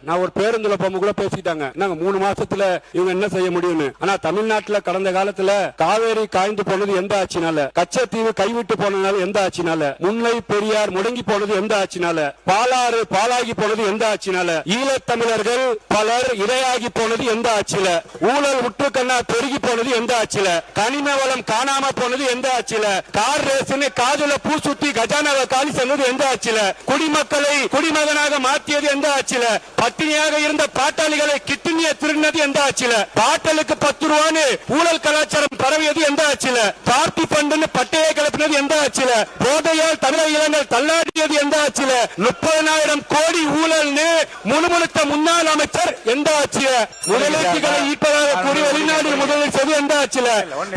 நான் ஒரு பேருந்துல போகும்போது கூட பேசிட்டாங்க, நாங்க 3 மாசத்துல இவங்க என்ன செய்ய முடியும்னு. ஆனா தமிழ்நாட்டுல கடந்த காலத்துல காவேரி காய்ந்து போனது எந்த ஆட்சினால, கச்சத்தீவு கைவிட்டு போனதுனால எந்த ஆட்சினால, முல்லை பெரியார் முடங்கி போனது எந்த ஆட்சினால, பாலாறு பாலாகி போனது எந்த ஆட்சினால, ஈழத்தமிழர்கள் பலர் இரையாகி போனது எந்த ஆட்சியில, ஊழல் உற்றுக்கண்ணா பெருகி போனது எந்த ஆட்சியில, கனிம வளம் காணாம போனது எந்த ஆட்சியில, கார் ரேஸ்னு காதுல பூ சுத்தி கஜானாவை காலி சொன்னது எந்த ஆட்சியில, குடிமக்களை குடிமகனாக மாற்றியது எந்த ஆட்சியில, பட்டினியாக இருந்த பாட்டாளிகளை கிட்னியை திருடினது எந்த ஆட்சியில, பாட்டலுக்கு 10 ரூபான்னு ஊழல் கலாச்சாரம் பரவியது எந்த ஆட்சியில, பார்ட்டி பண்டுன்னு பட்டையை கிளப்பினது எந்த ஆட்சியில, போதையால் தமிழக இளைஞர்கள் தள்ளாடியது எந்த ஆட்சியில, 30,000 கோடி ஊழல்னு முணுமுணுத்த முன்னாள் அமைச்சர் எந்த ஆட்சியில, முதலீட்டுகளை ஈர்ப்பதாக கூறி வெளிநாடு முதலீடு செய்து எந்த ஆட்சியில,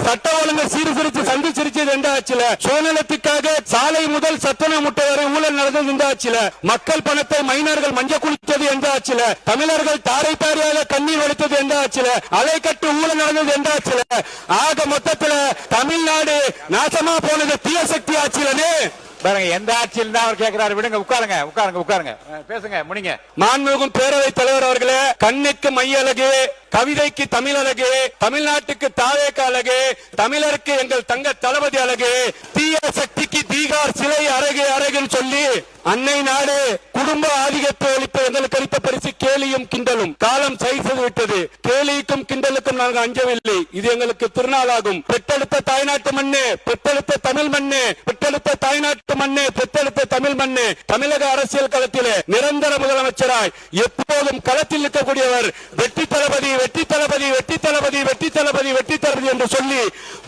சட்ட ஒழுங்கு சீர்திருத்தி சந்தி சிரிச்சது எந்த ஆட்சியில, சுயநலத்துக்காக சாலை முதல் சத்துண முட்டை வரை ஊழல் நடந்தது எந்த ஆட்சியில, மக்கள் பணத்தை மைனர்கள் மஞ்ச குளித்தது எந்த ஆட்சியில, தமிழர்கள் தாரை தாரையாக கண்ணீர் வடித்தது எந்த ஆட்சியில, அலைக்கட்டு ஊழல் நடந்தது எந்த ஆட்சியில, ஆக மொத்தத்துல தமிழ்நாடு நாசமா போனது தீய சக்தி ஆட்சியிலே. பாருங்க, எந்த ஆட்சியில் தான் அவர் கேட்கிறாரு. விடுங்க, உட்காருங்க உட்காருங்க உட்காருங்க, பேசுங்க, முடிங்க. மாண்புமிகு பேரவைத் தலைவர் அவர்களே, கண்ணுக்கு மையழகு, கவிதைக்கு தமிழ் அழகு, தமிழ்நாட்டுக்கு தாவேக அழகு, தமிழருக்கு எங்கள் தங்க தளபதி அழகு, தீய சக்திக்கு தீகார் சிலை அழகு அழகுன்னு சொல்லி அன்னை நாடு குடும்ப ஆதிக்கத்தை ஒழிப்பு எங்களுக்கு அளித்த பரிசு கேலியும் கிண்டலும். காலம் செய்து விட்டது. கேலிக்கும் கிண்டலுக்கும் நாங்கள் அஞ்சவில்லை. இது எங்களுக்கு திருநாளாகும். பெற்றெடுத்த தாய்நாட்டு மண்ணு, பெற்றெடுத்த தமிழ் மண்ணு, பெற்றெடுத்த தாய்நாட்டு மண்ணு, பெற்றெடுத்த தமிழ் மண்ணு. தமிழக அரசியல் களத்திலே நிரந்தர முதலமைச்சராய் எப்போதும் களத்தில் நிற்கக்கூடியவர் வெற்றி தளபதி, வெற்றி தளபதி, வெற்றி தளபதி, வெற்றி தளபதி, வெற்றி தளபதி என்று சொல்லி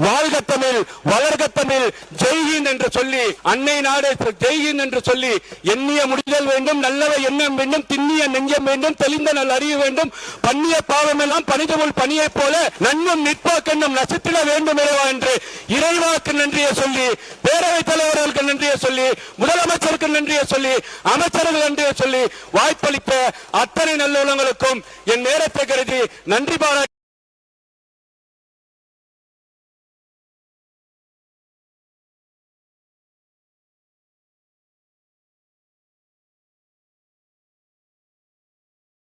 வாழ்க தமிழ், வளர்க தமிழ், ஜெய்ஹிந்த் என்று சொல்லி, அன்னை நாடு ஜெய்ஹிந்த் என்று சொல்லி, எண்ணிய முடிதல் வேண்டும், நல்லவை எண்ணம் வேண்டும், திண்ணிய நெஞ்சம் வேண்டும், தெளிந்த நல் அறிய வேண்டும், பண்ணிய பாவம் எல்லாம் பனிதமுள் பணியை போல நன்னும் நிற்பாக்கென்னும் நசித்திட வேண்டும் என்று இறைவாக்கு நன்றியை சொல்லி, பேரவைத் தலைவர்களுக்கு நன்றியை சொல்லி, முதலமைச்சருக்கு நன்றியை சொல்லி, அமைச்சர்கள் நன்றியை சொல்லி, வாய்ப்பளித்த அத்தனை நல்லுள்ளங்களுக்கும் என் நேரத்தை கருதி நன்றி பாராட்டி